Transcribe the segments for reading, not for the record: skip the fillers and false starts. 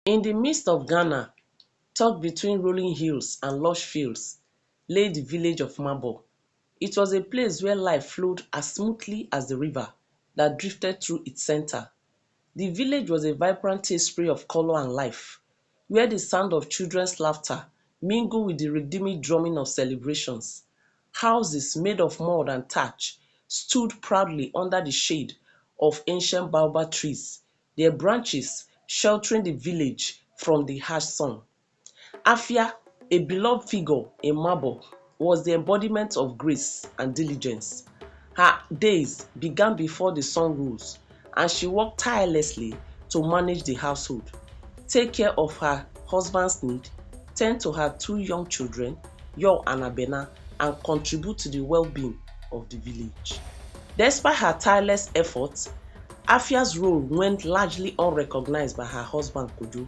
In the midst of Ghana, tucked between rolling hills and lush fields, lay the village of Mabo. It was a place where life flowed as smoothly as the river that drifted through its center. The village was a vibrant tapestry of color and life, where the sound of children's laughter mingled with the rhythmic drumming of celebrations. Houses made of mud and thatch stood proudly under the shade of ancient baobab trees, their branches sheltering the village from the harsh sun. Afia, a beloved figure in Mabo, was the embodiment of grace and diligence. Her days began before the sun rose, and she worked tirelessly to manage the household, take care of her husband's need, tend to her two young children, Yo and Abena, and contribute to the well-being of the village. Despite her tireless efforts, Afia's role went largely unrecognized by her husband Kojo.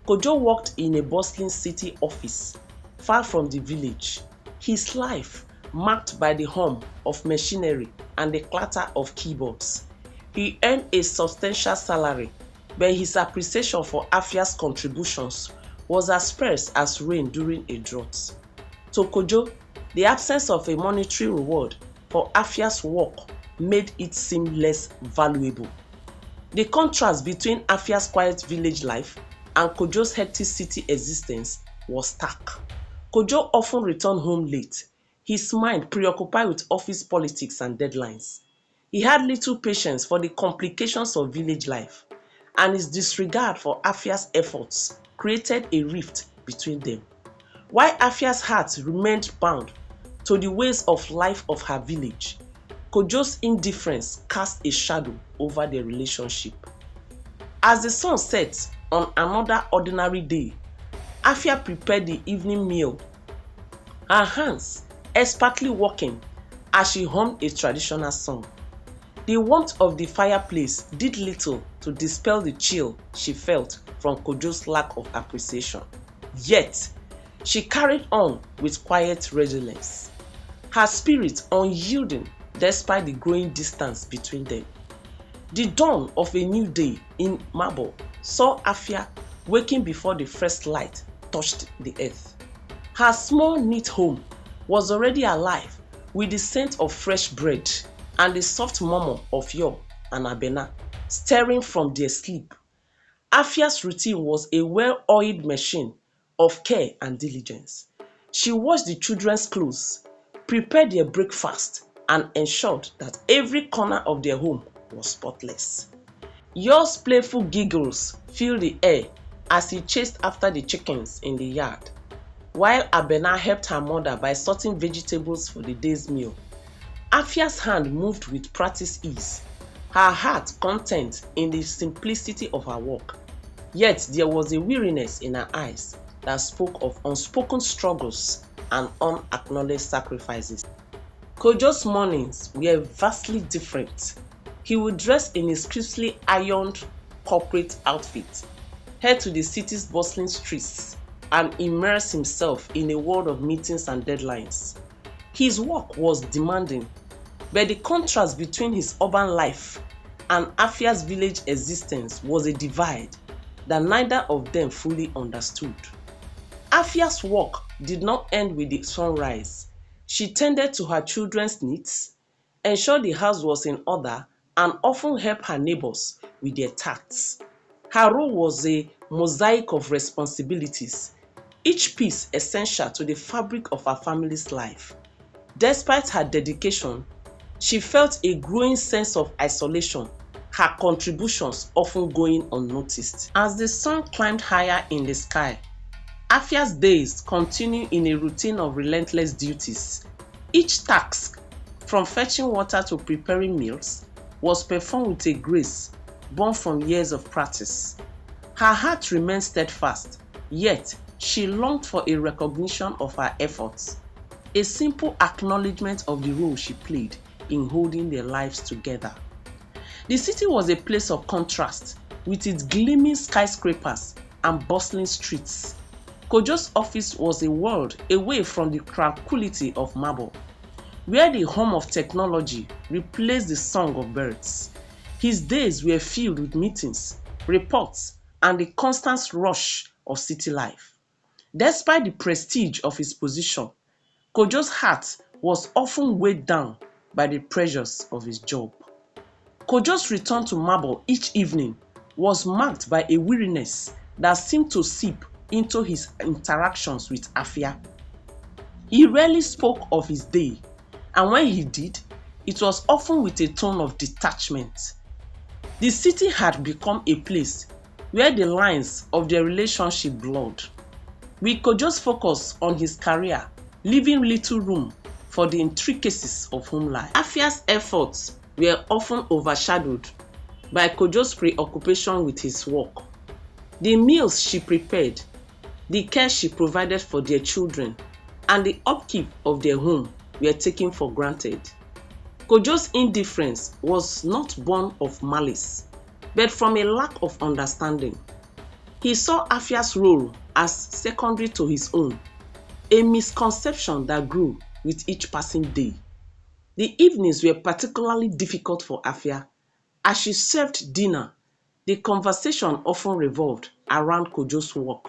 Kojo worked in a bustling city office, far from the village, his life marked by the hum of machinery and the clatter of keyboards. He earned a substantial salary, but his appreciation for Afia's contributions was as sparse as rain during a drought. To Kojo, the absence of a monetary reward for Afia's work made it seem less valuable. The contrast between Afia's quiet village life and Kojo's hectic city existence was stark. Kojo often returned home late, his mind preoccupied with office politics and deadlines. He had little patience for the complications of village life, and his disregard for Afia's efforts created a rift between them. While Afia's heart remained bound to the ways of life of her village, Kojo's indifference cast a shadow over their relationship. As the sun set on another ordinary day, Afia prepared the evening meal, her hands expertly working as she hummed a traditional song. The warmth of the fireplace did little to dispel the chill she felt from Kojo's lack of appreciation. Yet, she carried on with quiet resilience, her spirit unyielding despite the growing distance between them. The dawn of a new day in Mabo saw Afia waking before the first light touched the earth. Her small, neat home was already alive with the scent of fresh bread and the soft murmur of Yo and Abena stirring from their sleep. Afia's routine was a well-oiled machine of care and diligence. She washed the children's clothes, prepared their breakfast, and ensured that every corner of their home was spotless. Yo's playful giggles filled the air as he chased after the chickens in the yard, while Abena helped her mother by sorting vegetables for the day's meal. Afia's hand moved with practiced ease, her heart content in the simplicity of her work. Yet there was a weariness in her eyes that spoke of unspoken struggles and unacknowledged sacrifices. Kojo's mornings were vastly different. He would dress in his crisply ironed corporate outfit, head to the city's bustling streets, and immerse himself in a world of meetings and deadlines. His work was demanding, but the contrast between his urban life and Afia's village existence was a divide that neither of them fully understood. Afia's work did not end with the sunrise. She tended to her children's needs, ensured the house was in order, and often helped her neighbors with their tasks. Her role was a mosaic of responsibilities, each piece essential to the fabric of her family's life. Despite her dedication, she felt a growing sense of isolation, her contributions often going unnoticed. As the sun climbed higher in the sky, Afia's days continued in a routine of relentless duties. Each task, from fetching water to preparing meals, was performed with a grace born from years of practice. Her heart remained steadfast, yet she longed for a recognition of her efforts, a simple acknowledgement of the role she played in holding their lives together. The city was a place of contrast, with its gleaming skyscrapers and bustling streets. Kojo's office was a world away from the tranquility of Mabo, where the hum of technology replaced the song of birds. His days were filled with meetings, reports, and the constant rush of city life. Despite the prestige of his position, Kojo's heart was often weighed down by the pressures of his job. Kojo's return to Mabo each evening was marked by a weariness that seemed to seep into his interactions with Afia. He rarely spoke of his day, and when he did, it was often with a tone of detachment. The city had become a place where the lines of their relationship blurred. We could just focus on his career, leaving little room for the intricacies of home life. Afia's efforts were often overshadowed by Kojo's preoccupation with his work. The meals she prepared, the care she provided for their children, and the upkeep of their home were taken for granted. Kojo's indifference was not born of malice, but from a lack of understanding. He saw Afia's role as secondary to his own, a misconception that grew with each passing day. The evenings were particularly difficult for Afia. As she served dinner, the conversation often revolved around Kojo's work,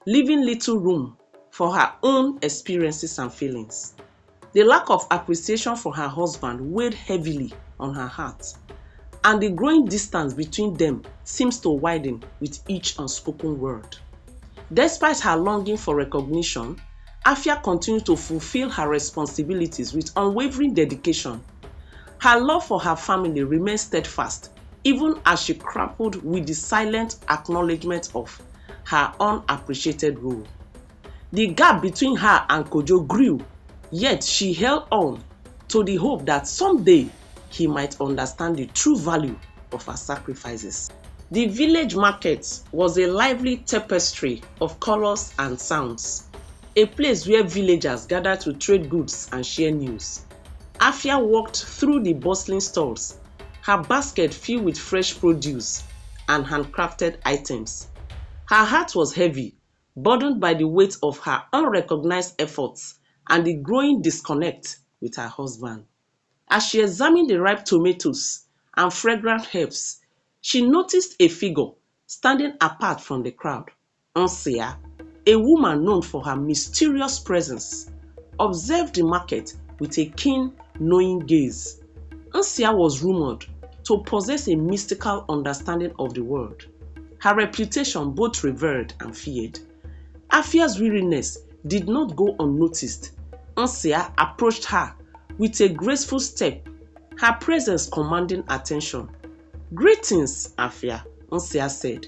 leaving little room for her own experiences and feelings. The lack of appreciation for her husband weighed heavily on her heart, and the growing distance between them seems to widen with each unspoken word. Despite her longing for recognition, Afia continued to fulfill her responsibilities with unwavering dedication. Her love for her family remained steadfast, even as she grappled with the silent acknowledgement of her unappreciated role. The gap between her and Kojo grew, yet she held on to the hope that someday he might understand the true value of her sacrifices. The village market was a lively tapestry of colors and sounds, a place where villagers gathered to trade goods and share news. Afia walked through the bustling stalls, her basket filled with fresh produce and handcrafted items. Her heart was heavy, burdened by the weight of her unrecognized efforts and the growing disconnect with her husband. As she examined the ripe tomatoes and fragrant herbs, she noticed a figure standing apart from the crowd. Ansia, a woman known for her mysterious presence, observed the market with a keen, knowing gaze. Ansia was rumored to possess a mystical understanding of the world, her reputation both revered and feared. Afia's weariness did not go unnoticed. Ansia approached her with a graceful step, her presence commanding attention. "Greetings, Afia," Ansia said.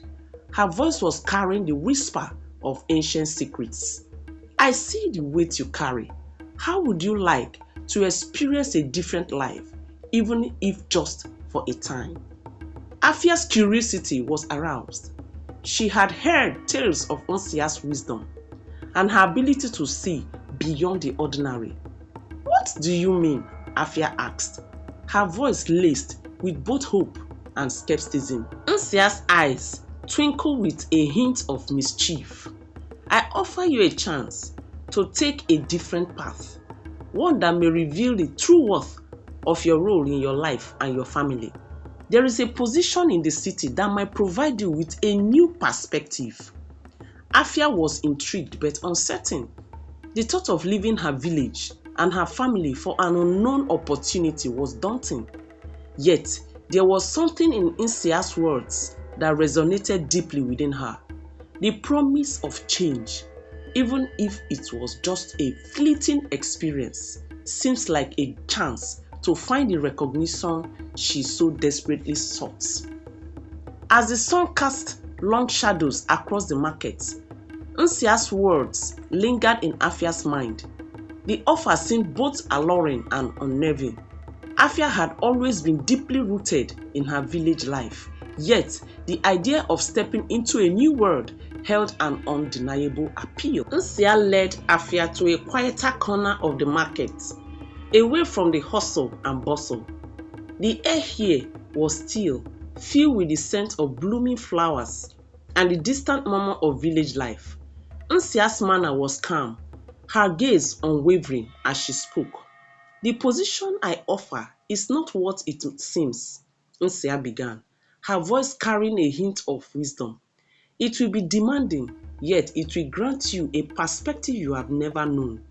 Her voice was carrying the whisper of ancient secrets. "I see the weight you carry. How would you like to experience a different life, even if just for a time?" Afia's curiosity was aroused. She had heard tales of Ansia's wisdom and her ability to see beyond the ordinary. "What do you mean?" Afia asked, her voice laced with both hope and skepticism. Ansia's eyes twinkled with a hint of mischief. "I offer you a chance to take a different path, one that may reveal the true worth of your role in your life and your family. There is a position in the city that might provide you with a new perspective." Afia was intrigued but uncertain. The thought of leaving her village and her family for an unknown opportunity was daunting. Yet, there was something in Ansia's words that resonated deeply within her. The promise of change, even if it was just a fleeting experience, seems like a chance to find the recognition she so desperately sought. As the sun cast long shadows across the market, Ansia's words lingered in Afia's mind. The offer seemed both alluring and unnerving. Afia had always been deeply rooted in her village life, yet the idea of stepping into a new world held an undeniable appeal. Ansia led Afia to a quieter corner of the market, away from the hustle and bustle. The air here was still, filled with the scent of blooming flowers and the distant murmur of village life. Ansia's manner was calm, her gaze unwavering as she spoke. "The position I offer is not what it seems," Ansia began, her voice carrying a hint of wisdom. It will be demanding, yet it will grant you a perspective you have never known.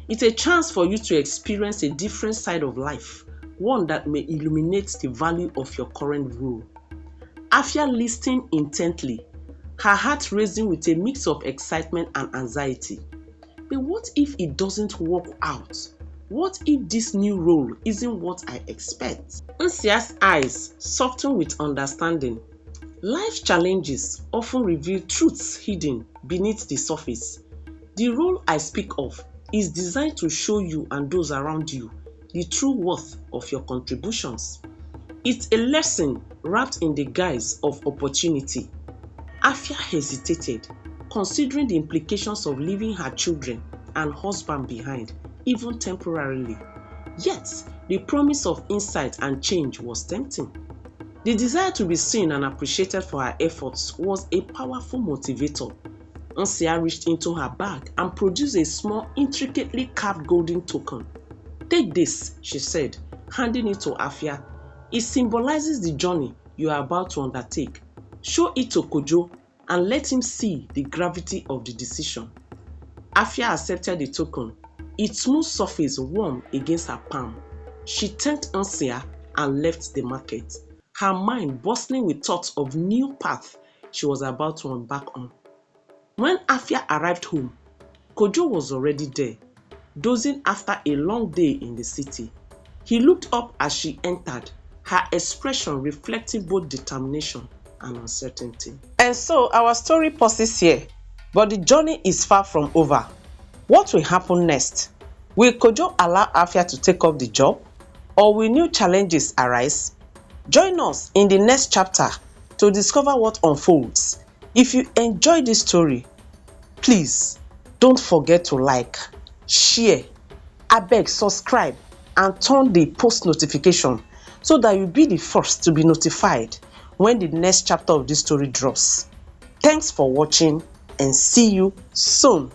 It's a chance for you to experience a different side of life, one that may illuminate the value of your current role. Afia listened intently, her heart racing with a mix of excitement and anxiety. But what if it doesn't work out? What if this new role isn't what I expect? Nsia's eyes softened with understanding. Life challenges often reveal truths hidden beneath the surface. The role I speak of is designed to show you and those around you the true worth of your contributions. It's a lesson wrapped in the guise of opportunity. Afia hesitated, considering the implications of leaving her children and husband behind, even temporarily. Yet, the promise of insight and change was tempting. The desire to be seen and appreciated for her efforts was a powerful motivator. Nsia reached into her bag and produced a small, intricately carved golden token. "Take this," she said, handing it to Afia. "It symbolizes the journey you are about to undertake. Show it to Kojo and let him see the gravity of the decision." Afia accepted the token, its smooth surface warm against her palm. She thanked Nsia and left the market, her mind bustling with thoughts of new path she was about to embark on. When Afia arrived home, Kojo was already there, dozing after a long day in the city. He looked up as she entered, her expression reflecting both determination and uncertainty. And so our story pauses here, but the journey is far from over. What will happen next? Will Kojo allow Afia to take up the job, or will new challenges arise? Join us in the next chapter to discover what unfolds. If you enjoyed this story, please don't forget to like, share, abeg subscribe and turn the post notification so that you'll be the first to be notified when the next chapter of this story drops. Thanks for watching and see you soon.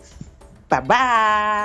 Bye bye.